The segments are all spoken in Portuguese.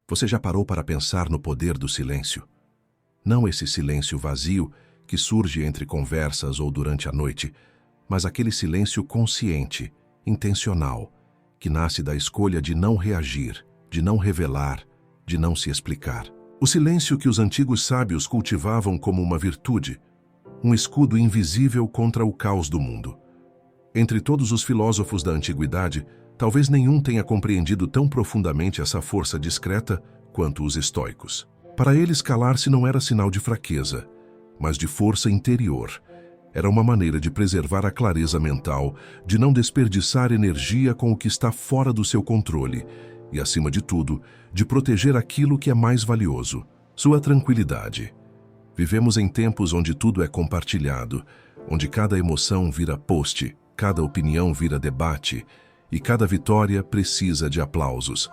Você já parou para pensar no poder do silêncio? Não esse silêncio vazio que surge entre conversas ou durante a noite, mas aquele silêncio consciente, intencional, que nasce da escolha de não reagir, de não revelar, de não se explicar. O silêncio que os antigos sábios cultivavam como uma virtude, um escudo invisível contra o caos do mundo. Entre todos os filósofos da antiguidade, talvez nenhum tenha compreendido tão profundamente essa força discreta quanto os estoicos. Para eles, calar-se não era sinal de fraqueza, mas de força interior. Era uma maneira de preservar a clareza mental, de não desperdiçar energia com o que está fora do seu controle e, acima de tudo, de proteger aquilo que é mais valioso, sua tranquilidade. Vivemos em tempos onde tudo é compartilhado, onde cada emoção vira post, cada opinião vira debate e cada vitória precisa de aplausos.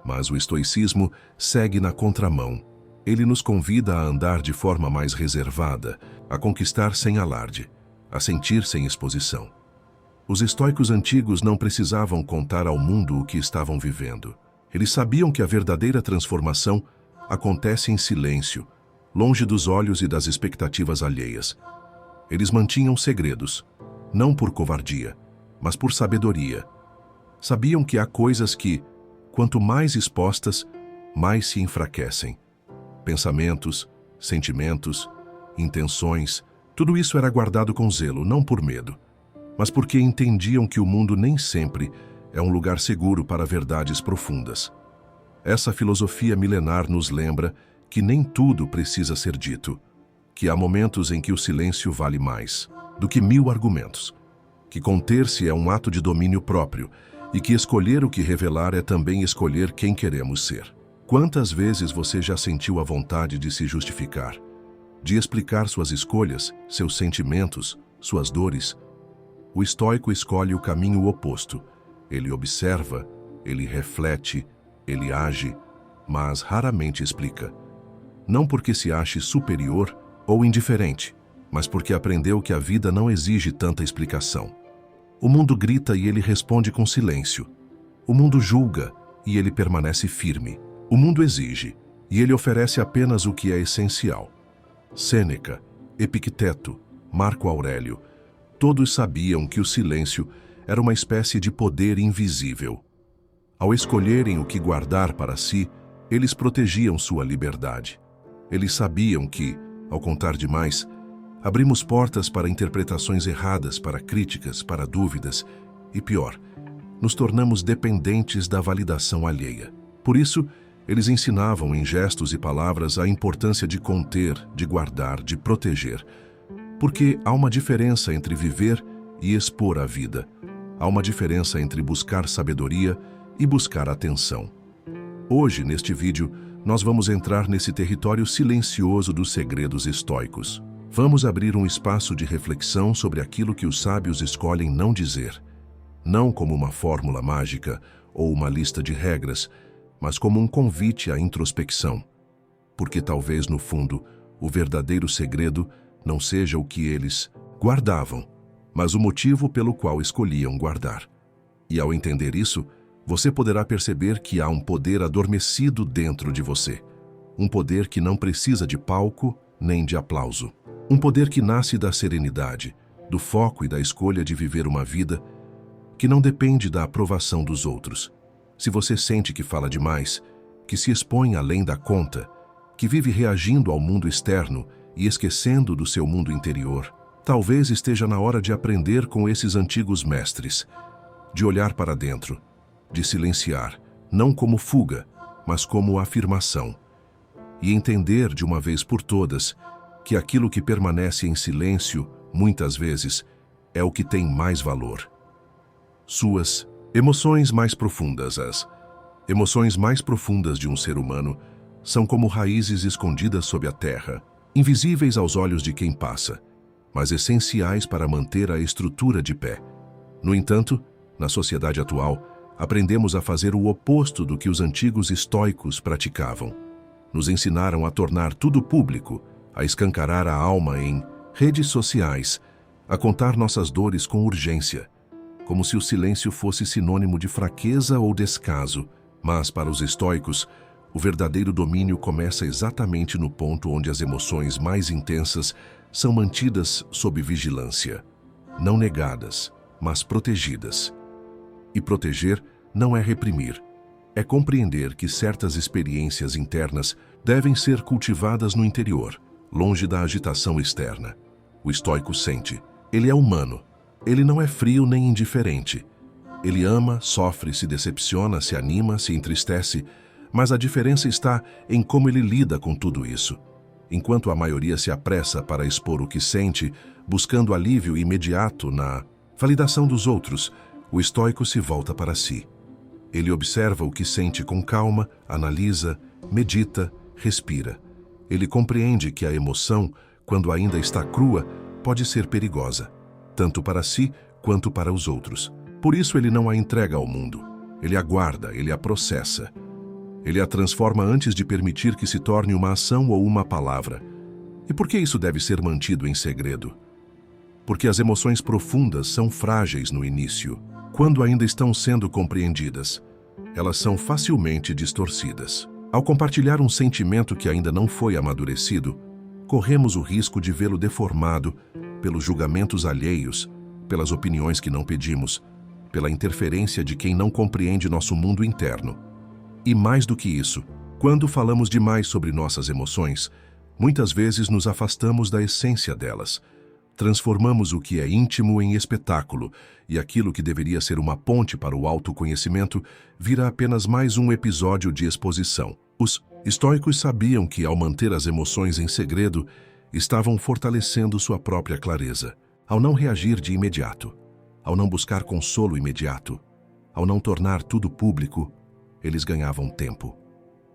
Mas o estoicismo segue na contramão. Ele nos convida a andar de forma mais reservada, a conquistar sem alarde, a sentir sem exposição. Os estoicos antigos não precisavam contar ao mundo o que estavam vivendo. Eles sabiam que a verdadeira transformação acontece em silêncio, longe dos olhos e das expectativas alheias. Eles mantinham segredos, não por covardia, mas por sabedoria. Sabiam que há coisas que, quanto mais expostas, mais se enfraquecem. Pensamentos, sentimentos, intenções, tudo isso era guardado com zelo, não por medo, mas porque entendiam que o mundo nem sempre é um lugar seguro para verdades profundas. Essa filosofia milenar nos lembra que nem tudo precisa ser dito, que há momentos em que o silêncio vale mais do que 1000 argumentos, que conter-se é um ato de domínio próprio e que escolher o que revelar é também escolher quem queremos ser. Quantas vezes você já sentiu a vontade de se justificar, de explicar suas escolhas, seus sentimentos, suas dores? O estoico escolhe o caminho oposto. Ele observa, ele reflete, ele age, mas raramente explica. Não porque se ache superior ou indiferente, mas porque aprendeu que a vida não exige tanta explicação. O mundo grita e ele responde com silêncio. O mundo julga e ele permanece firme. O mundo exige e ele oferece apenas o que é essencial. Sêneca, Epicteto, Marco Aurélio, todos sabiam que o silêncio era uma espécie de poder invisível. Ao escolherem o que guardar para si, eles protegiam sua liberdade. Eles sabiam que, ao contar demais, abrimos portas para interpretações erradas, para críticas, para dúvidas e, pior, nos tornamos dependentes da validação alheia. Por isso, eles ensinavam em gestos e palavras a importância de conter, de guardar, de proteger. Porque há uma diferença entre viver e expor a vida. Há uma diferença entre buscar sabedoria e buscar atenção. Hoje, neste vídeo, nós vamos entrar nesse território silencioso dos segredos estoicos. Vamos abrir um espaço de reflexão sobre aquilo que os sábios escolhem não dizer. Não como uma fórmula mágica ou uma lista de regras, mas como um convite à introspecção. Porque talvez, no fundo, o verdadeiro segredo não seja o que eles guardavam, mas o motivo pelo qual escolhiam guardar. E ao entender isso, você poderá perceber que há um poder adormecido dentro de você. Um poder que não precisa de palco nem de aplauso. Um poder que nasce da serenidade, do foco e da escolha de viver uma vida que não depende da aprovação dos outros. Se você sente que fala demais, que se expõe além da conta, que vive reagindo ao mundo externo e esquecendo do seu mundo interior, talvez esteja na hora de aprender com esses antigos mestres, de olhar para dentro, de silenciar, não como fuga, mas como afirmação, e entender de uma vez por todas que aquilo que permanece em silêncio, muitas vezes, é o que tem mais valor. Suas emoções mais profundas. As emoções mais profundas de um ser humano são como raízes escondidas sob a terra, invisíveis aos olhos de quem passa, mas essenciais para manter a estrutura de pé. No entanto, na sociedade atual, aprendemos a fazer o oposto do que os antigos estoicos praticavam. Nos ensinaram a tornar tudo público, a escancarar a alma em redes sociais, a contar nossas dores com urgência, como se o silêncio fosse sinônimo de fraqueza ou descaso. Mas, para os estoicos, O verdadeiro domínio começa exatamente no ponto onde as emoções mais intensas são mantidas sob vigilância, não negadas, mas protegidas. E proteger não é reprimir, é compreender que certas experiências internas devem ser cultivadas no interior, longe da agitação externa. O estoico sente. Ele é humano. Ele não é frio nem indiferente. Ele ama, sofre, se decepciona, se anima, se entristece, mas a diferença está em como ele lida com tudo isso. Enquanto a maioria se apressa para expor o que sente, buscando alívio imediato na validação dos outros, o estoico se volta para si. Ele observa o que sente com calma, analisa, medita, respira. Ele compreende que a emoção, quando ainda está crua, pode ser perigosa, tanto para si quanto para os outros. Por isso ele não a entrega ao mundo. Ele a guarda, ele a processa. Ele a transforma antes de permitir que se torne uma ação ou uma palavra. E por que isso deve ser mantido em segredo? Porque as emoções profundas são frágeis no início. Quando ainda estão sendo compreendidas, elas são facilmente distorcidas. Ao compartilhar um sentimento que ainda não foi amadurecido, corremos o risco de vê-lo deformado pelos julgamentos alheios, pelas opiniões que não pedimos, pela interferência de quem não compreende nosso mundo interno. E mais do que isso, quando falamos demais sobre nossas emoções, muitas vezes nos afastamos da essência delas. Transformamos o que é íntimo em espetáculo, e aquilo que deveria ser uma ponte para o autoconhecimento vira apenas mais um episódio de exposição. Os estoicos sabiam que, ao manter as emoções em segredo, estavam fortalecendo sua própria clareza. Ao não reagir de imediato, ao não buscar consolo imediato, ao não tornar tudo público, eles ganhavam tempo.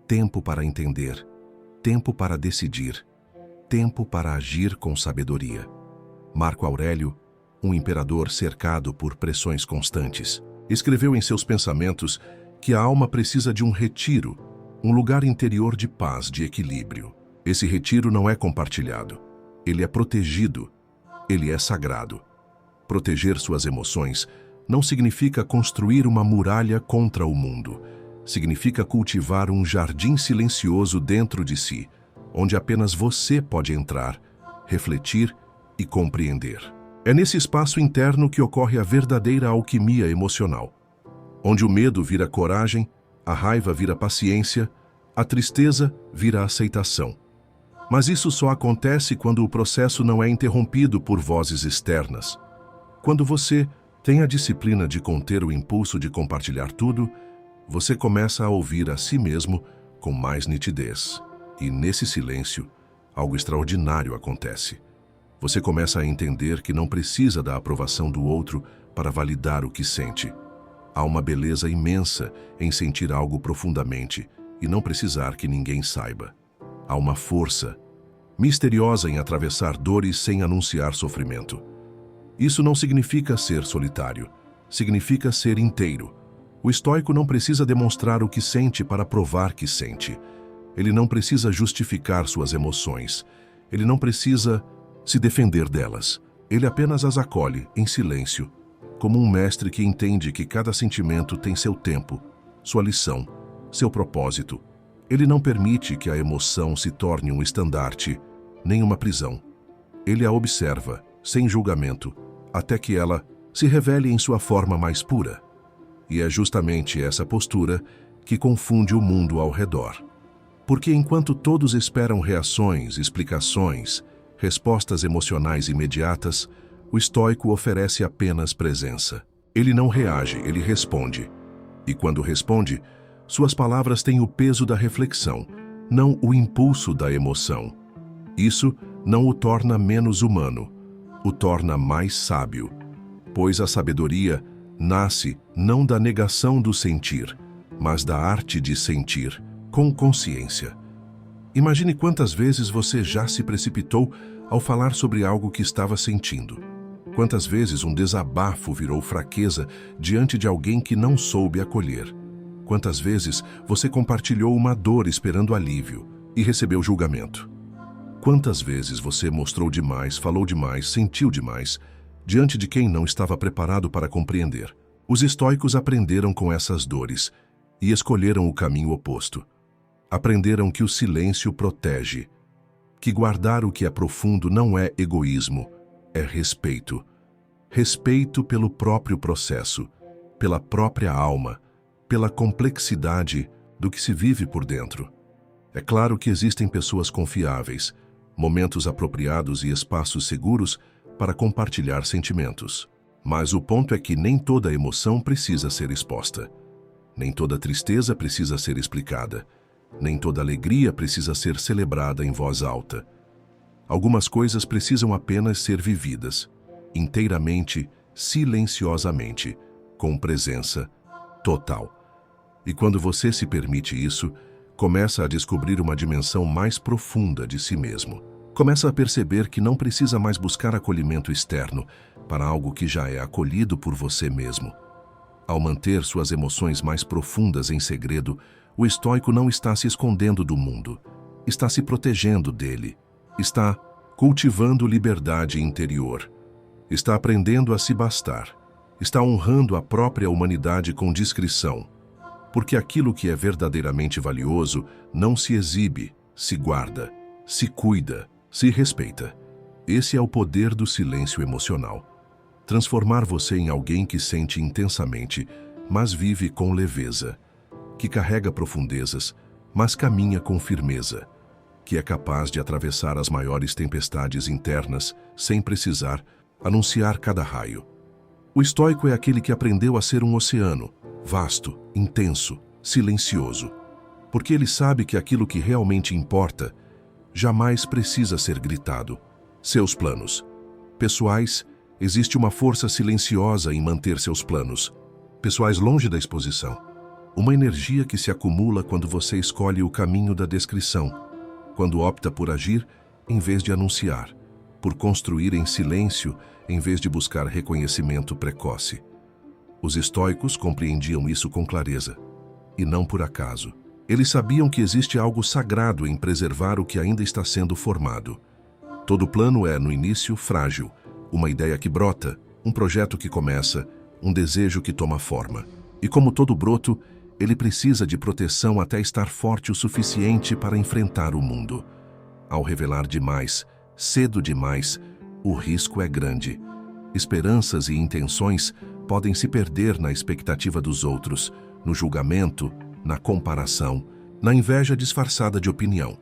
Tempo para entender, tempo para decidir, tempo para agir com sabedoria. Marco Aurélio, um imperador cercado por pressões constantes, escreveu em seus pensamentos que a alma precisa de um retiro, um lugar interior de paz, de equilíbrio. Esse retiro não é compartilhado. Ele é protegido. Ele é sagrado. Proteger suas emoções não significa construir uma muralha contra o mundo. Significa cultivar um jardim silencioso dentro de si, onde apenas você pode entrar, refletir e compreender. É nesse espaço interno que ocorre a verdadeira alquimia emocional, onde o medo vira coragem, a raiva vira paciência, a tristeza vira aceitação. Mas isso só acontece quando o processo não é interrompido por vozes externas. Quando você tem a disciplina de conter o impulso de compartilhar tudo, você começa a ouvir a si mesmo com mais nitidez. E nesse silêncio, algo extraordinário acontece. Você começa a entender que não precisa da aprovação do outro para validar o que sente. Há uma beleza imensa em sentir algo profundamente e não precisar que ninguém saiba. Há uma força misteriosa em atravessar dores sem anunciar sofrimento. Isso não significa ser solitário, significa ser inteiro. O estoico não precisa demonstrar o que sente para provar que sente. Ele não precisa justificar suas emoções. Ele não precisa se defender delas. Ele apenas as acolhe, em silêncio, como um mestre que entende que cada sentimento tem seu tempo, sua lição, seu propósito. Ele não permite que a emoção se torne um estandarte, nem uma prisão. Ele a observa, sem julgamento, até que ela se revele em sua forma mais pura. E é justamente essa postura que confunde o mundo ao redor. Porque enquanto todos esperam reações, explicações, respostas emocionais imediatas, o estoico oferece apenas presença. Ele não reage, ele responde. E quando responde, suas palavras têm o peso da reflexão, não o impulso da emoção. Isso não o torna menos humano, o torna mais sábio, pois a sabedoria nasce não da negação do sentir, mas da arte de sentir, com consciência. Imagine quantas vezes você já se precipitou ao falar sobre algo que estava sentindo. Quantas vezes um desabafo virou fraqueza diante de alguém que não soube acolher. Quantas vezes você compartilhou uma dor esperando alívio e recebeu julgamento. Quantas vezes você mostrou demais, falou demais, sentiu demais, diante de quem não estava preparado para compreender. Os estoicos aprenderam com essas dores e escolheram o caminho oposto. Aprenderam que o silêncio protege, que guardar o que é profundo não é egoísmo, é respeito. Respeito pelo próprio processo, pela própria alma, pela complexidade do que se vive por dentro. É claro que existem pessoas confiáveis, momentos apropriados e espaços seguros para compartilhar sentimentos. Mas o ponto é que nem toda emoção precisa ser exposta. Nem toda tristeza precisa ser explicada. Nem toda alegria precisa ser celebrada em voz alta. Algumas coisas precisam apenas ser vividas, inteiramente, silenciosamente, com presença total. E quando você se permite isso, começa a descobrir uma dimensão mais profunda de si mesmo. Começa a perceber que não precisa mais buscar acolhimento externo para algo que já é acolhido por você mesmo. Ao manter suas emoções mais profundas em segredo, o estoico não está se escondendo do mundo, está se protegendo dele, está cultivando liberdade interior, está aprendendo a se bastar, está honrando a própria humanidade com discrição, porque aquilo que é verdadeiramente valioso não se exibe, se guarda, se cuida, se respeita. Esse é o poder do silêncio emocional. Transformar você em alguém que sente intensamente, mas vive com leveza, que carrega profundezas, mas caminha com firmeza, que é capaz de atravessar as maiores tempestades internas sem precisar anunciar cada raio. O estoico é aquele que aprendeu a ser um oceano, vasto, intenso, silencioso, porque ele sabe que aquilo que realmente importa jamais precisa ser gritado. Seus planos pessoais, existe uma força silenciosa em manter seus planos pessoais longe da exposição. Uma energia que se acumula quando você escolhe o caminho da descrição, quando opta por agir em vez de anunciar, por construir em silêncio em vez de buscar reconhecimento precoce. Os estoicos compreendiam isso com clareza, e não por acaso. Eles sabiam que existe algo sagrado em preservar o que ainda está sendo formado. Todo plano é, no início, frágil, uma ideia que brota, um projeto que começa, um desejo que toma forma. E como todo broto, ele precisa de proteção até estar forte o suficiente para enfrentar o mundo. Ao revelar demais, cedo demais, o risco é grande. Esperanças e intenções podem se perder na expectativa dos outros, no julgamento, na comparação, na inveja disfarçada de opinião,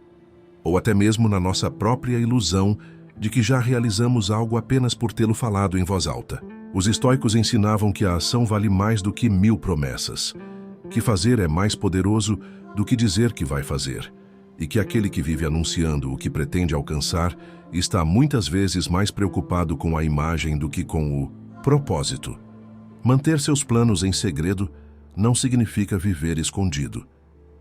ou até mesmo na nossa própria ilusão de que já realizamos algo apenas por tê-lo falado em voz alta. Os estoicos ensinavam que a ação vale mais do que 1000 promessas, que fazer é mais poderoso do que dizer que vai fazer, e que aquele que vive anunciando o que pretende alcançar está muitas vezes mais preocupado com a imagem do que com o propósito. Manter seus planos em segredo não significa viver escondido.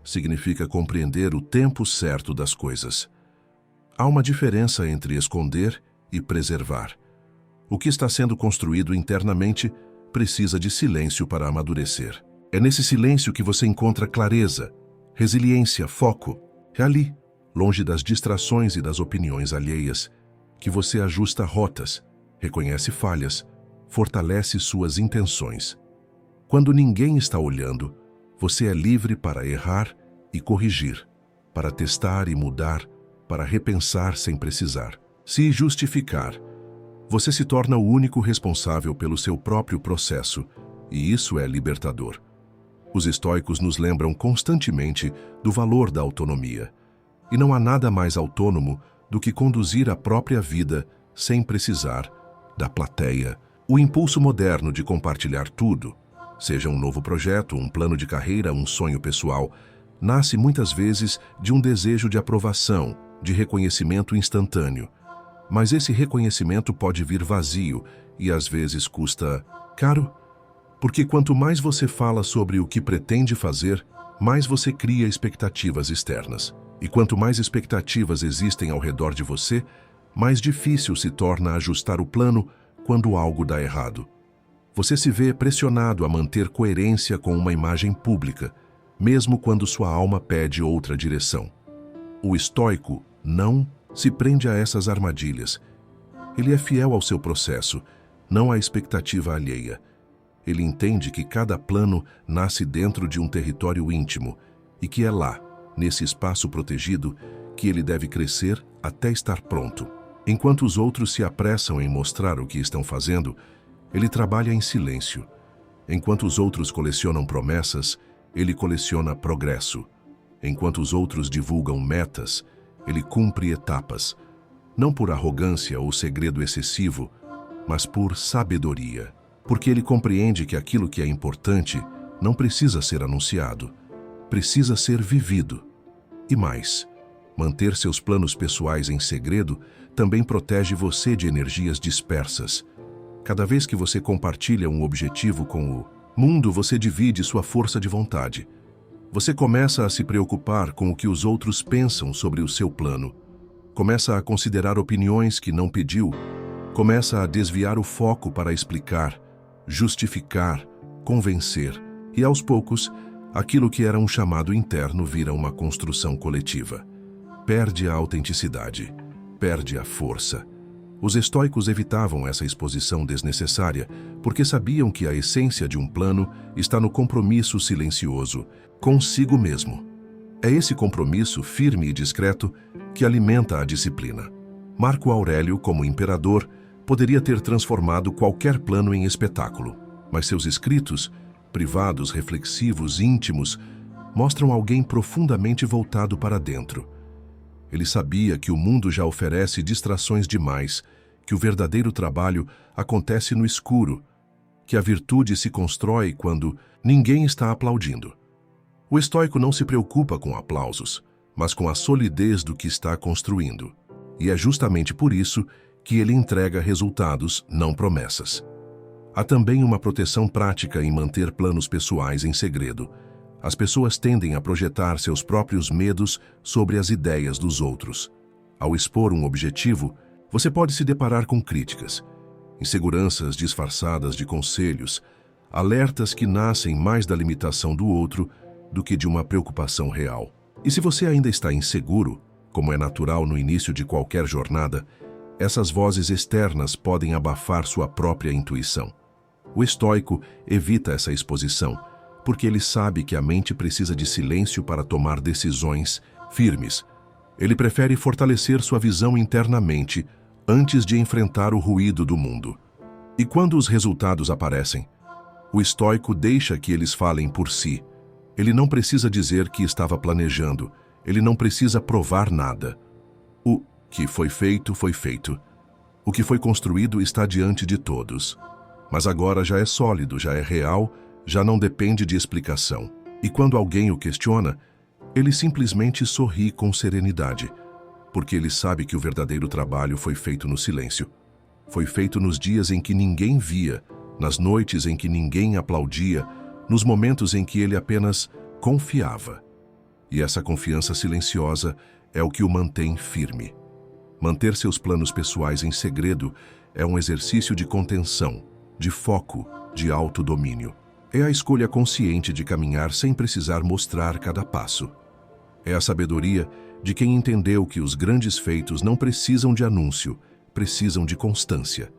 Significa compreender o tempo certo das coisas. Há uma diferença entre esconder e preservar. O que está sendo construído internamente precisa de silêncio para amadurecer. É nesse silêncio que você encontra clareza, resiliência, foco. É ali, longe das distrações e das opiniões alheias, que você ajusta rotas, reconhece falhas, fortalece suas intenções. Quando ninguém está olhando, você é livre para errar e corrigir, para testar e mudar, para repensar sem precisar se justificar. Você se torna o único responsável pelo seu próprio processo, e isso é libertador. Os estoicos nos lembram constantemente do valor da autonomia. E não há nada mais autônomo do que conduzir a própria vida sem precisar da plateia. O impulso moderno de compartilhar tudo, seja um novo projeto, um plano de carreira, um sonho pessoal, nasce muitas vezes de um desejo de aprovação, de reconhecimento instantâneo. Mas esse reconhecimento pode vir vazio e às vezes custa caro. Porque quanto mais você fala sobre o que pretende fazer, mais você cria expectativas externas. E quanto mais expectativas existem ao redor de você, mais difícil se torna ajustar o plano quando algo dá errado. Você se vê pressionado a manter coerência com uma imagem pública, mesmo quando sua alma pede outra direção. O estoico não se prende a essas armadilhas. Ele é fiel ao seu processo, não à expectativa alheia. Ele entende que cada plano nasce dentro de um território íntimo e que é lá, nesse espaço protegido, que ele deve crescer até estar pronto. Enquanto os outros se apressam em mostrar o que estão fazendo, ele trabalha em silêncio. Enquanto os outros colecionam promessas, ele coleciona progresso. Enquanto os outros divulgam metas, ele cumpre etapas. Não por arrogância ou segredo excessivo, mas por sabedoria. Porque ele compreende que aquilo que é importante não precisa ser anunciado, precisa ser vivido. E mais, manter seus planos pessoais em segredo também protege você de energias dispersas. Cada vez que você compartilha um objetivo com o mundo, você divide sua força de vontade. Você começa a se preocupar com o que os outros pensam sobre o seu plano. Começa a considerar opiniões que não pediu. Começa a desviar o foco para explicar, justificar, convencer. E aos poucos, aquilo que era um chamado interno vira uma construção coletiva. Perde a autenticidade, perde a força. Os estoicos evitavam essa exposição desnecessária porque sabiam que a essência de um plano está no compromisso silencioso consigo mesmo. É esse compromisso firme e discreto que alimenta a disciplina. Marco Aurélio, como imperador, poderia ter transformado qualquer plano em espetáculo, mas seus escritos, privados, reflexivos, íntimos, mostram alguém profundamente voltado para dentro. Ele sabia que o mundo já oferece distrações demais, que o verdadeiro trabalho acontece no escuro, que a virtude se constrói quando ninguém está aplaudindo. O estoico não se preocupa com aplausos, mas com a solidez do que está construindo. E é justamente por isso que ele entrega resultados, não promessas. Há também uma proteção prática em manter planos pessoais em segredo. As pessoas tendem a projetar seus próprios medos sobre as ideias dos outros. Ao expor um objetivo, você pode se deparar com críticas, inseguranças disfarçadas de conselhos, alertas que nascem mais da limitação do outro do que de uma preocupação real. E se você ainda está inseguro, como é natural no início de qualquer jornada, essas vozes externas podem abafar sua própria intuição. O estoico evita essa exposição, porque ele sabe que a mente precisa de silêncio para tomar decisões firmes. Ele prefere fortalecer sua visão internamente antes de enfrentar o ruído do mundo. E quando os resultados aparecem, o estoico deixa que eles falem por si. Ele não precisa dizer que estava planejando, ele não precisa provar nada. O que foi feito, foi feito. O que foi construído está diante de todos. Mas agora já é sólido, já é real, já não depende de explicação. E quando alguém o questiona, ele simplesmente sorri com serenidade, porque ele sabe que o verdadeiro trabalho foi feito no silêncio. Foi feito nos dias em que ninguém via, nas noites em que ninguém aplaudia, nos momentos em que ele apenas confiava. E essa confiança silenciosa é o que o mantém firme. Manter seus planos pessoais em segredo é um exercício de contenção, de foco, de autodomínio. É a escolha consciente de caminhar sem precisar mostrar cada passo. É a sabedoria de quem entendeu que os grandes feitos não precisam de anúncio, precisam de constância.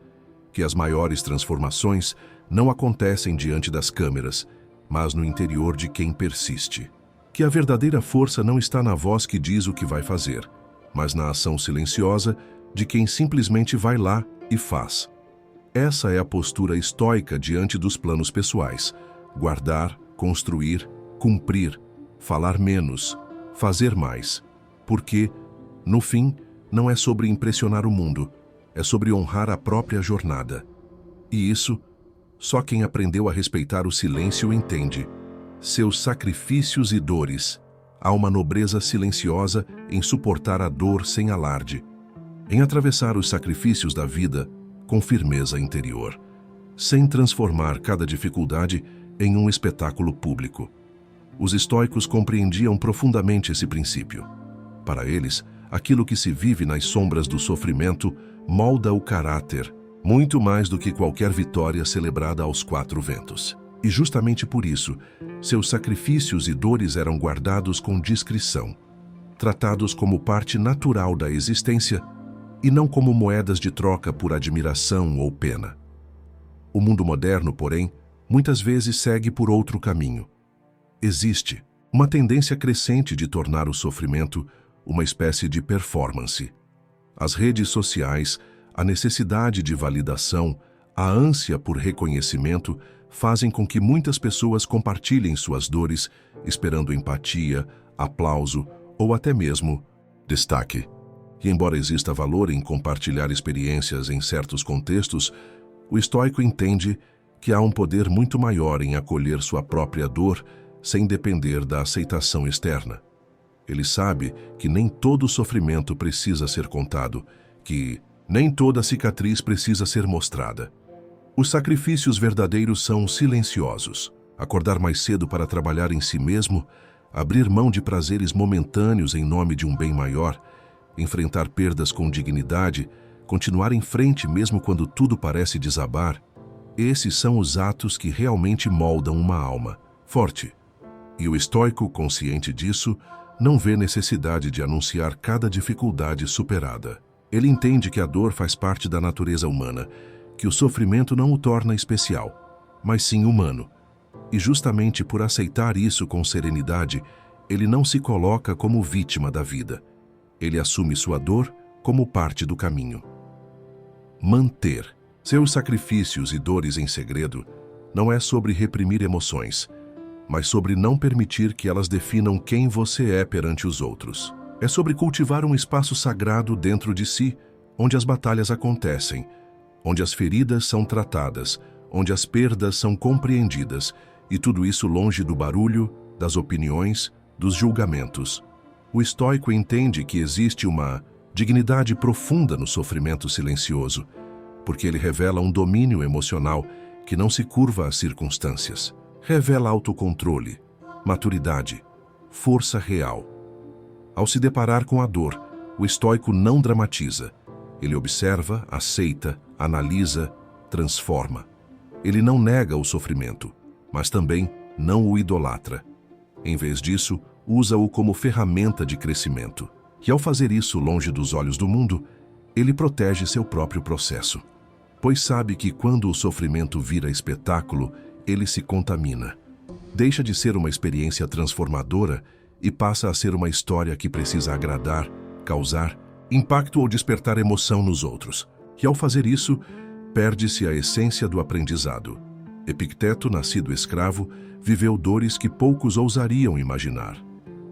Que as maiores transformações não acontecem diante das câmeras, mas no interior de quem persiste. Que a verdadeira força não está na voz que diz o que vai fazer, mas na ação silenciosa de quem simplesmente vai lá e faz. Essa é a postura estoica diante dos planos pessoais. Guardar, construir, cumprir, falar menos, fazer mais. Porque, no fim, não é sobre impressionar o mundo, é sobre honrar a própria jornada. E isso, só quem aprendeu a respeitar o silêncio entende. Seus sacrifícios e dores. Há uma nobreza silenciosa em suportar a dor sem alarde, em atravessar os sacrifícios da vida com firmeza interior, sem transformar cada dificuldade em um espetáculo público. Os estoicos compreendiam profundamente esse princípio. Para eles, aquilo que se vive nas sombras do sofrimento molda o caráter, muito mais do que qualquer vitória celebrada aos quatro ventos. E justamente por isso, seus sacrifícios e dores eram guardados com discrição, tratados como parte natural da existência e não como moedas de troca por admiração ou pena. O mundo moderno, porém, muitas vezes segue por outro caminho. Existe uma tendência crescente de tornar o sofrimento uma espécie de performance. As redes sociais, a necessidade de validação, a ânsia por reconhecimento fazem com que muitas pessoas compartilhem suas dores, esperando empatia, aplauso ou até mesmo destaque. E embora exista valor em compartilhar experiências em certos contextos, o estoico entende que há um poder muito maior em acolher sua própria dor sem depender da aceitação externa. Ele sabe que nem todo sofrimento precisa ser contado, que nem toda cicatriz precisa ser mostrada. Os sacrifícios verdadeiros são silenciosos. Acordar mais cedo para trabalhar em si mesmo, abrir mão de prazeres momentâneos em nome de um bem maior, enfrentar perdas com dignidade, continuar em frente mesmo quando tudo parece desabar. Esses são os atos que realmente moldam uma alma forte. E o estoico, consciente disso, não vê necessidade de anunciar cada dificuldade superada. Ele entende que a dor faz parte da natureza humana, que o sofrimento não o torna especial, mas sim humano. E justamente por aceitar isso com serenidade, ele não se coloca como vítima da vida. Ele assume sua dor como parte do caminho. Manter seus sacrifícios e dores em segredo não é sobre reprimir emoções, mas sobre não permitir que elas definam quem você é perante os outros. É sobre cultivar um espaço sagrado dentro de si, onde as batalhas acontecem, onde as feridas são tratadas, onde as perdas são compreendidas, e tudo isso longe do barulho, das opiniões, dos julgamentos. O estoico entende que existe uma dignidade profunda no sofrimento silencioso, porque ele revela um domínio emocional que não se curva às circunstâncias. Revela autocontrole, maturidade, força real. Ao se deparar com a dor, o estoico não dramatiza. Ele observa, aceita, analisa, transforma. Ele não nega o sofrimento, mas também não o idolatra. Em vez disso, usa-o como ferramenta de crescimento. E ao fazer isso longe dos olhos do mundo, ele protege seu próprio processo. Pois sabe que quando o sofrimento vira espetáculo, ele se contamina. Deixa de ser uma experiência transformadora e passa a ser uma história que precisa agradar, causar impacto ou despertar emoção nos outros. E ao fazer isso, perde-se a essência do aprendizado. Epicteto, nascido escravo, viveu dores que poucos ousariam imaginar.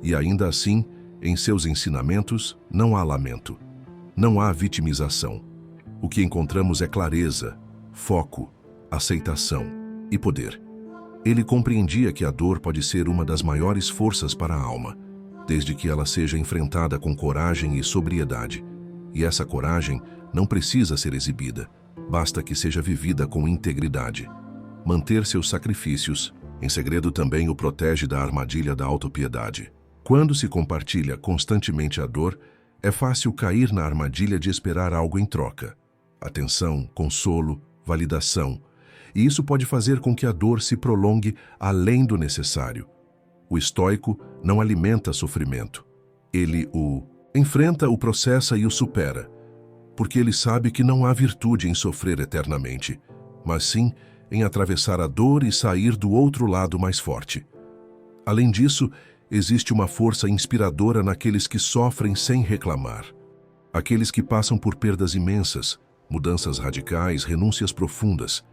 E ainda assim, em seus ensinamentos, não há lamento. Não há vitimização. O que encontramos é clareza, foco, aceitação e poder. Ele compreendia que a dor pode ser uma das maiores forças para a alma, desde que ela seja enfrentada com coragem e sobriedade. E essa coragem não precisa ser exibida, basta que seja vivida com integridade. Manter seus sacrifícios, em segredo, também o protege da armadilha da autopiedade. Quando se compartilha constantemente a dor, é fácil cair na armadilha de esperar algo em troca. Atenção, consolo, validação. E isso pode fazer com que a dor se prolongue além do necessário. O estoico não alimenta sofrimento. Ele o enfrenta, o processa e o supera, porque ele sabe que não há virtude em sofrer eternamente, mas sim em atravessar a dor e sair do outro lado mais forte. Além disso, existe uma força inspiradora naqueles que sofrem sem reclamar. Aqueles que passam por perdas imensas, mudanças radicais, renúncias profundas,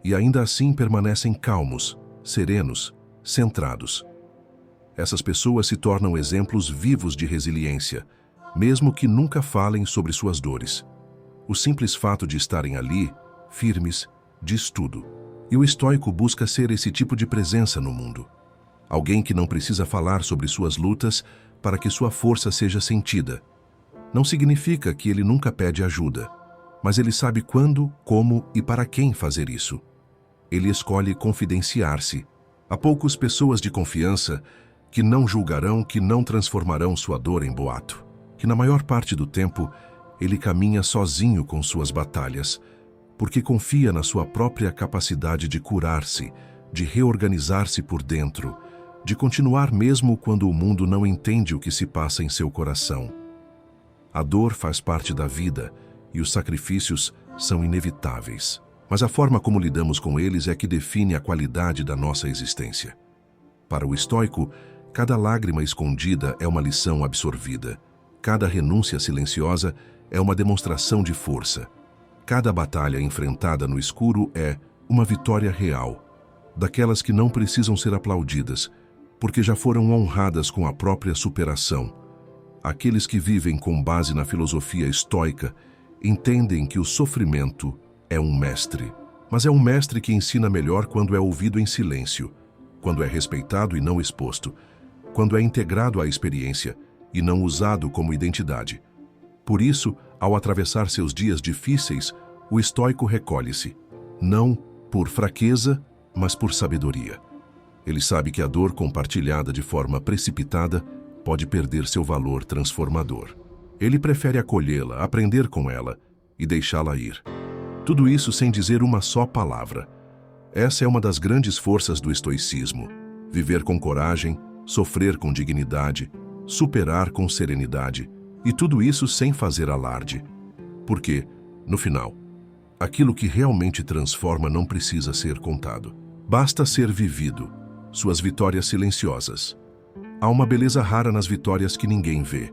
e ainda assim permanecem calmos, serenos, centrados. Essas pessoas se tornam exemplos vivos de resiliência, mesmo que nunca falem sobre suas dores. O simples fato de estarem ali, firmes, diz tudo. E o estoico busca ser esse tipo de presença no mundo. Alguém que não precisa falar sobre suas lutas para que sua força seja sentida. Não significa que ele nunca pede ajuda, mas ele sabe quando, como e para quem fazer isso. Ele escolhe confidenciar-se. Há poucas pessoas de confiança que não julgarão, que não transformarão sua dor em boato. Que na maior parte do tempo, ele caminha sozinho com suas batalhas, porque confia na sua própria capacidade de curar-se, de reorganizar-se por dentro, de continuar mesmo quando o mundo não entende o que se passa em seu coração. A dor faz parte da vida e os sacrifícios são inevitáveis. Mas a forma como lidamos com eles é que define a qualidade da nossa existência. Para o estoico, Cada lágrima escondida é uma lição absorvida. Cada renúncia silenciosa é uma demonstração de força. Cada batalha enfrentada no escuro é uma vitória real, daquelas que não precisam ser aplaudidas, porque já foram honradas com a própria superação. Aqueles que vivem com base na filosofia estoica entendem que o sofrimento é um mestre, mas é um mestre que ensina melhor quando é ouvido em silêncio, quando é respeitado e não exposto, quando é integrado à experiência e não usado como identidade. Por isso, ao atravessar seus dias difíceis, o estoico recolhe-se, não por fraqueza, mas por sabedoria. Ele sabe que a dor compartilhada de forma precipitada pode perder seu valor transformador. Ele prefere acolhê-la, aprender com ela e deixá-la ir. Tudo isso sem dizer uma só palavra. Essa é uma das grandes forças do estoicismo: viver com coragem, sofrer com dignidade, superar com serenidade, e tudo isso sem fazer alarde. Porque, no final, aquilo que realmente transforma não precisa ser contado. Basta ser vivido, suas vitórias silenciosas. Há uma beleza rara nas vitórias que ninguém vê.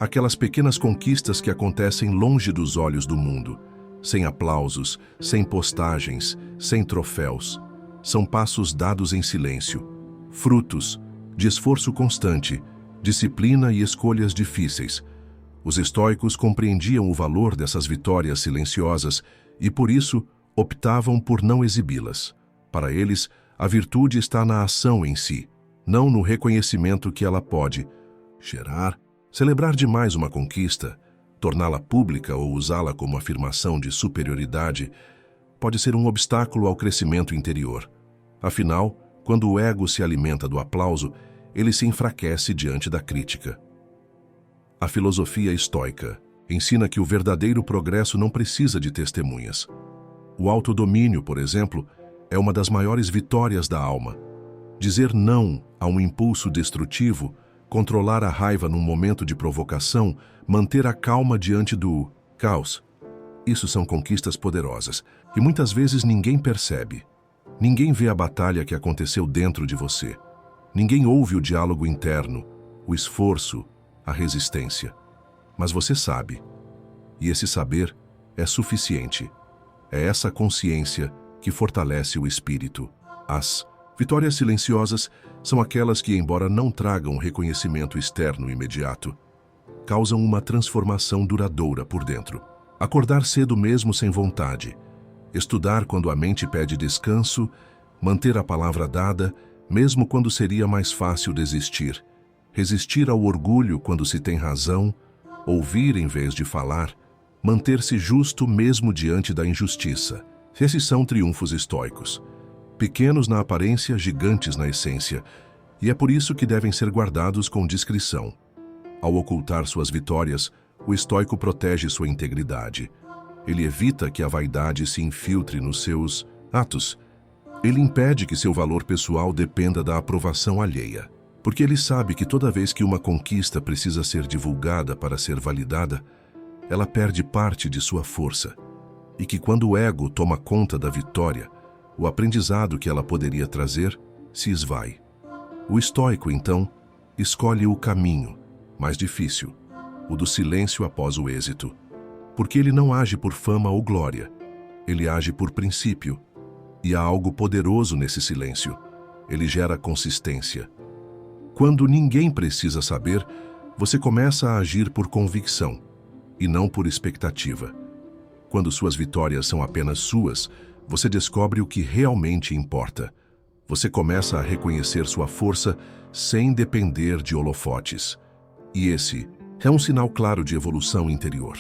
Aquelas pequenas conquistas que acontecem longe dos olhos do mundo, sem aplausos, sem postagens, sem troféus. São passos dados em silêncio, frutos de esforço constante, disciplina e escolhas difíceis. Os estoicos compreendiam o valor dessas vitórias silenciosas e, por isso, optavam por não exibi-las. Para eles, a virtude está na ação em si, não no reconhecimento que ela pode gerar. Celebrar demais uma conquista, torná-la pública ou usá-la como afirmação de superioridade, pode ser um obstáculo ao crescimento interior. Afinal, quando o ego se alimenta do aplauso, ele se enfraquece diante da crítica. A filosofia estoica ensina que o verdadeiro progresso não precisa de testemunhas. O autodomínio, por exemplo, é uma das maiores vitórias da alma. Dizer não a um impulso destrutivo, controlar a raiva num momento de provocação, manter a calma diante do caos. Isso são conquistas poderosas e muitas vezes ninguém percebe. Ninguém vê a batalha que aconteceu dentro de você. Ninguém ouve o diálogo interno, o esforço, a resistência. Mas você sabe. E esse saber é suficiente. É essa consciência que fortalece o espírito. As vitórias silenciosas são aquelas que, embora não tragam reconhecimento externo imediato, causam uma transformação duradoura por dentro. Acordar cedo mesmo sem vontade, estudar quando a mente pede descanso, manter a palavra dada, mesmo quando seria mais fácil desistir, resistir ao orgulho quando se tem razão, ouvir em vez de falar, manter-se justo mesmo diante da injustiça. Esses são triunfos estoicos. Pequenos na aparência, gigantes na essência, e é por isso que devem ser guardados com discrição. Ao ocultar suas vitórias, o estoico protege sua integridade. Ele evita que a vaidade se infiltre nos seus atos. Ele impede que seu valor pessoal dependa da aprovação alheia, porque ele sabe que toda vez que uma conquista precisa ser divulgada para ser validada, ela perde parte de sua força, e que quando o ego toma conta da vitória, o aprendizado que ela poderia trazer se esvai. O estoico, então, escolhe o caminho mais difícil, o do silêncio após o êxito, porque ele não age por fama ou glória, ele age por princípio, e há algo poderoso nesse silêncio. Ele gera consistência. Quando ninguém precisa saber, você começa a agir por convicção, e não por expectativa. Quando suas vitórias são apenas suas, você descobre o que realmente importa. Você começa a reconhecer sua força sem depender de holofotes. E esse é um sinal claro de evolução interior.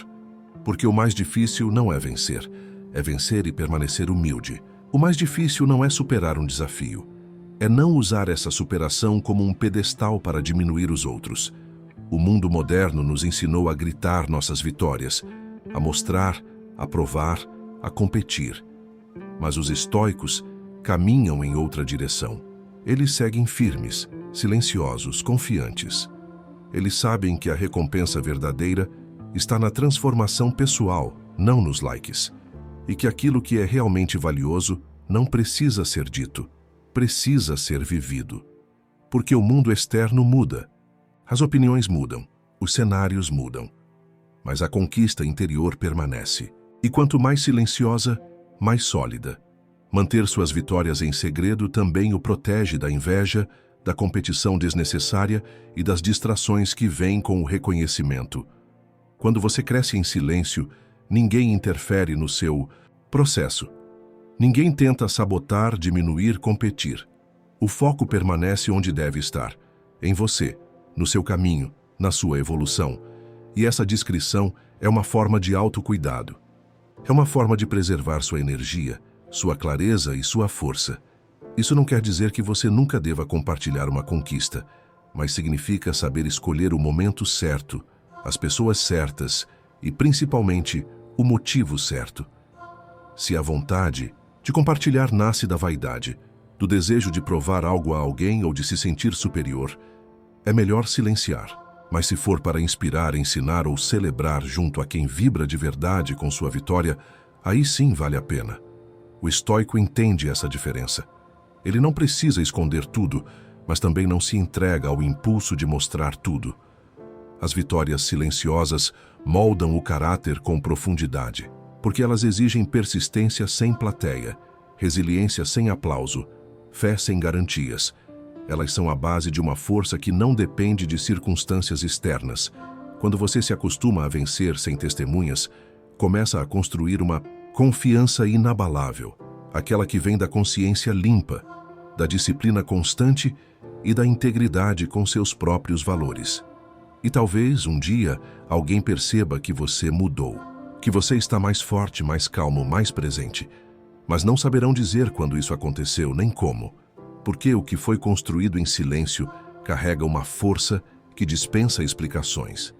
Porque o mais difícil não é vencer e permanecer humilde. O mais difícil não é superar um desafio. É não usar essa superação como um pedestal para diminuir os outros. O mundo moderno nos ensinou a gritar nossas vitórias, a mostrar, a provar, a competir. Mas os estoicos caminham em outra direção. Eles seguem firmes, silenciosos, confiantes. Eles sabem que a recompensa verdadeira está na transformação pessoal, não nos likes. E que aquilo que é realmente valioso não precisa ser dito, precisa ser vivido. Porque o mundo externo muda. As opiniões mudam, os cenários mudam. Mas a conquista interior permanece. E quanto mais silenciosa, mais sólida. Manter suas vitórias em segredo também o protege da inveja, da competição desnecessária e das distrações que vêm com o reconhecimento. Quando você cresce em silêncio, ninguém interfere no seu processo. Ninguém tenta sabotar, diminuir, competir. O foco permanece onde deve estar, em você, no seu caminho, na sua evolução. E essa discrição é uma forma de autocuidado. É uma forma de preservar sua energia, sua clareza e sua força. Isso não quer dizer que você nunca deva compartilhar uma conquista, mas significa saber escolher o momento certo, as pessoas certas e, principalmente, o motivo certo. Se a vontade de compartilhar nasce da vaidade, do desejo de provar algo a alguém ou de se sentir superior, é melhor silenciar. Mas se for para inspirar, ensinar ou celebrar junto a quem vibra de verdade com sua vitória, aí sim vale a pena. O estoico entende essa diferença. Ele não precisa esconder tudo, mas também não se entrega ao impulso de mostrar tudo. As vitórias silenciosas moldam o caráter com profundidade, porque elas exigem persistência sem plateia, resiliência sem aplauso, fé sem garantias. Elas são a base de uma força que não depende de circunstâncias externas. Quando você se acostuma a vencer sem testemunhas, começa a construir uma confiança inabalável, aquela que vem da consciência limpa, da disciplina constante e da integridade com seus próprios valores. E talvez, um dia, alguém perceba que você mudou, que você está mais forte, mais calmo, mais presente. Mas não saberão dizer quando isso aconteceu, nem como. Porque o que foi construído em silêncio carrega uma força que dispensa explicações.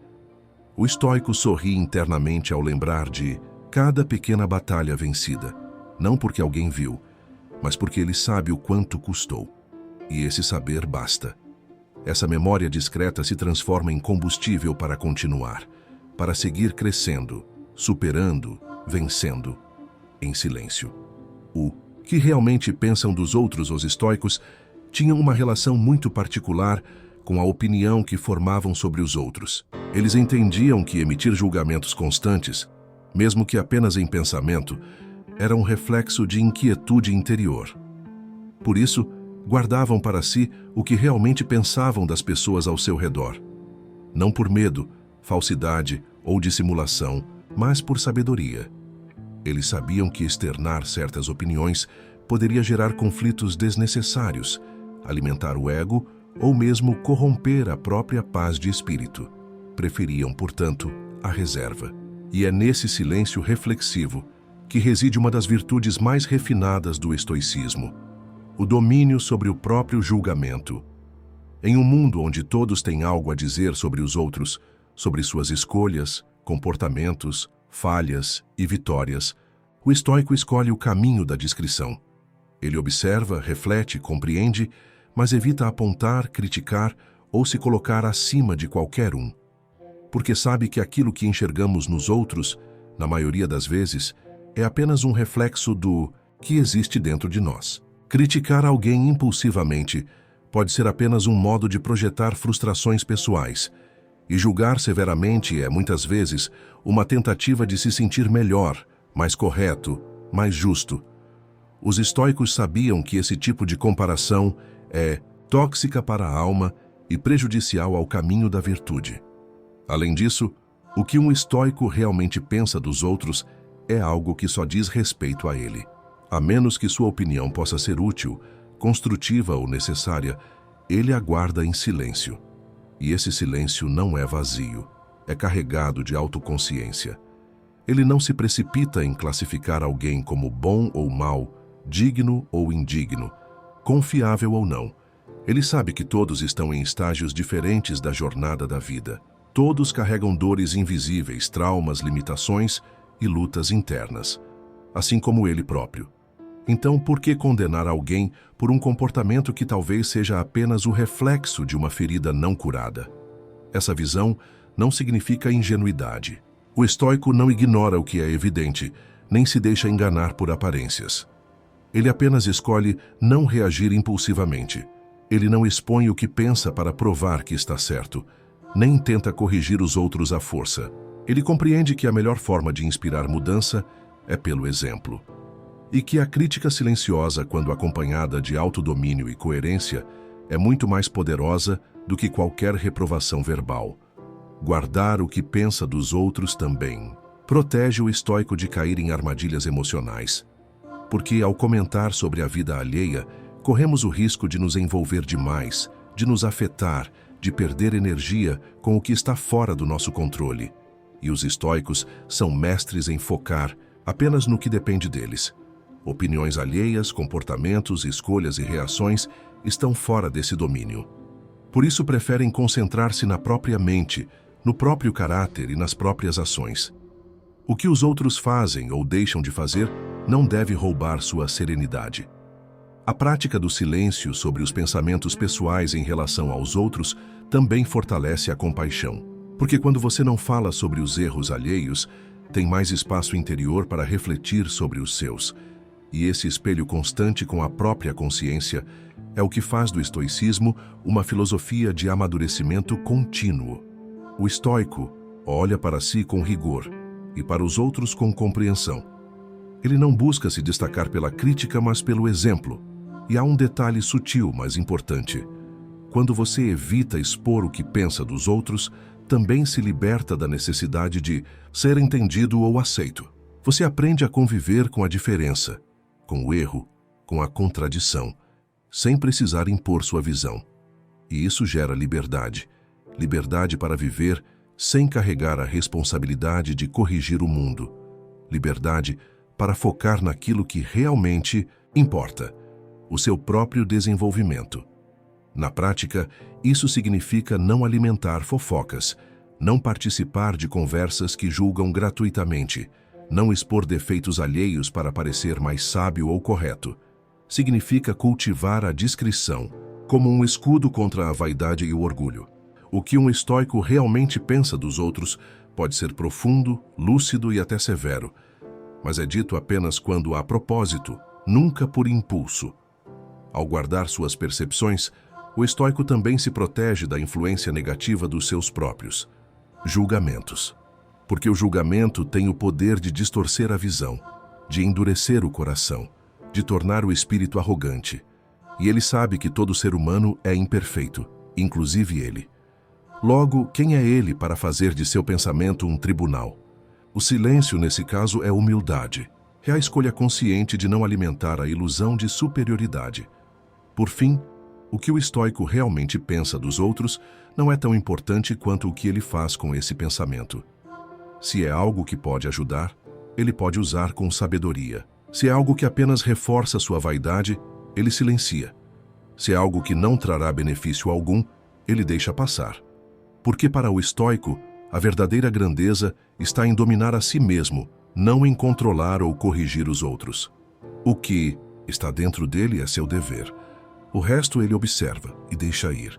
O estoico sorri internamente ao lembrar de cada pequena batalha vencida, não porque alguém viu, mas porque ele sabe o quanto custou. E esse saber basta. Essa memória discreta se transforma em combustível para continuar, para seguir crescendo, superando, vencendo, em silêncio. O que realmente pensam dos outros os estoicos tinham uma relação muito particular com a opinião que formavam sobre os outros. Eles entendiam que emitir julgamentos constantes, mesmo que apenas em pensamento, era um reflexo de inquietude interior. Por isso, guardavam para si o que realmente pensavam das pessoas ao seu redor. Não por medo, falsidade ou dissimulação, mas por sabedoria. Eles sabiam que externar certas opiniões poderia gerar conflitos desnecessários, alimentar o ego ou mesmo corromper a própria paz de espírito. Preferiam, portanto, a reserva. E é nesse silêncio reflexivo que reside uma das virtudes mais refinadas do estoicismo: o domínio sobre o próprio julgamento. Em um mundo onde todos têm algo a dizer sobre os outros, sobre suas escolhas, comportamentos, falhas e vitórias, o estoico escolhe o caminho da discrição. Ele observa, reflete, compreende, mas evita apontar, criticar ou se colocar acima de qualquer um. Porque sabe que aquilo que enxergamos nos outros, na maioria das vezes, é apenas um reflexo do que existe dentro de nós. Criticar alguém impulsivamente pode ser apenas um modo de projetar frustrações pessoais, e julgar severamente é, muitas vezes, uma tentativa de se sentir melhor, mais correto, mais justo. Os estoicos sabiam que esse tipo de comparação é tóxica para a alma e prejudicial ao caminho da virtude. Além disso, o que um estoico realmente pensa dos outros é algo que só diz respeito a ele. A menos que sua opinião possa ser útil, construtiva ou necessária, ele aguarda em silêncio. E esse silêncio não é vazio, é carregado de autoconsciência. Ele não se precipita em classificar alguém como bom ou mau, digno ou indigno, confiável ou não. Ele sabe que todos estão em estágios diferentes da jornada da vida. Todos carregam dores invisíveis, traumas, limitações e lutas internas, assim como ele próprio. Então, por que condenar alguém por um comportamento que talvez seja apenas o reflexo de uma ferida não curada? Essa visão não significa ingenuidade. O estoico não ignora o que é evidente, nem se deixa enganar por aparências. Ele apenas escolhe não reagir impulsivamente. Ele não expõe o que pensa para provar que está certo, nem tenta corrigir os outros à força. Ele compreende que a melhor forma de inspirar mudança é pelo exemplo. E que a crítica silenciosa, quando acompanhada de autodomínio e coerência, é muito mais poderosa do que qualquer reprovação verbal. Guardar o que pensa dos outros também protege o estoico de cair em armadilhas emocionais. Porque, ao comentar sobre a vida alheia, corremos o risco de nos envolver demais, de nos afetar, de perder energia com o que está fora do nosso controle. E os estoicos são mestres em focar apenas no que depende deles. Opiniões alheias, comportamentos, escolhas e reações estão fora desse domínio. Por isso preferem concentrar-se na própria mente, no próprio caráter e nas próprias ações. O que os outros fazem ou deixam de fazer não deve roubar sua serenidade. A prática do silêncio sobre os pensamentos pessoais em relação aos outros também fortalece a compaixão. Porque quando você não fala sobre os erros alheios, tem mais espaço interior para refletir sobre os seus. E esse espelho constante com a própria consciência é o que faz do estoicismo uma filosofia de amadurecimento contínuo. O estoico olha para si com rigor e para os outros com compreensão. Ele não busca se destacar pela crítica, mas pelo exemplo. E há um detalhe sutil, mas importante. Quando você evita expor o que pensa dos outros, também se liberta da necessidade de ser entendido ou aceito. Você aprende a conviver com a diferença, com o erro, com a contradição, sem precisar impor sua visão. E isso gera liberdade. Liberdade para viver sem carregar a responsabilidade de corrigir o mundo. Liberdade para focar naquilo que realmente importa, o seu próprio desenvolvimento. Na prática, isso significa não alimentar fofocas, não participar de conversas que julgam gratuitamente, não expor defeitos alheios para parecer mais sábio ou correto. Significa cultivar a discrição, como um escudo contra a vaidade e o orgulho. O que um estoico realmente pensa dos outros pode ser profundo, lúcido e até severo, mas é dito apenas quando há propósito, nunca por impulso. Ao guardar suas percepções, o estoico também se protege da influência negativa dos seus próprios julgamentos. Porque o julgamento tem o poder de distorcer a visão, de endurecer o coração, de tornar o espírito arrogante. E ele sabe que todo ser humano é imperfeito, inclusive ele. Logo, quem é ele para fazer de seu pensamento um tribunal? O silêncio, nesse caso, é humildade. É a escolha consciente de não alimentar a ilusão de superioridade. Por fim, o que o estoico realmente pensa dos outros não é tão importante quanto o que ele faz com esse pensamento. Se é algo que pode ajudar, ele pode usar com sabedoria. Se é algo que apenas reforça sua vaidade, ele silencia. Se é algo que não trará benefício algum, ele deixa passar. Porque para o estoico, a verdadeira grandeza está em dominar a si mesmo, não em controlar ou corrigir os outros. O que está dentro dele é seu dever. O resto ele observa e deixa ir.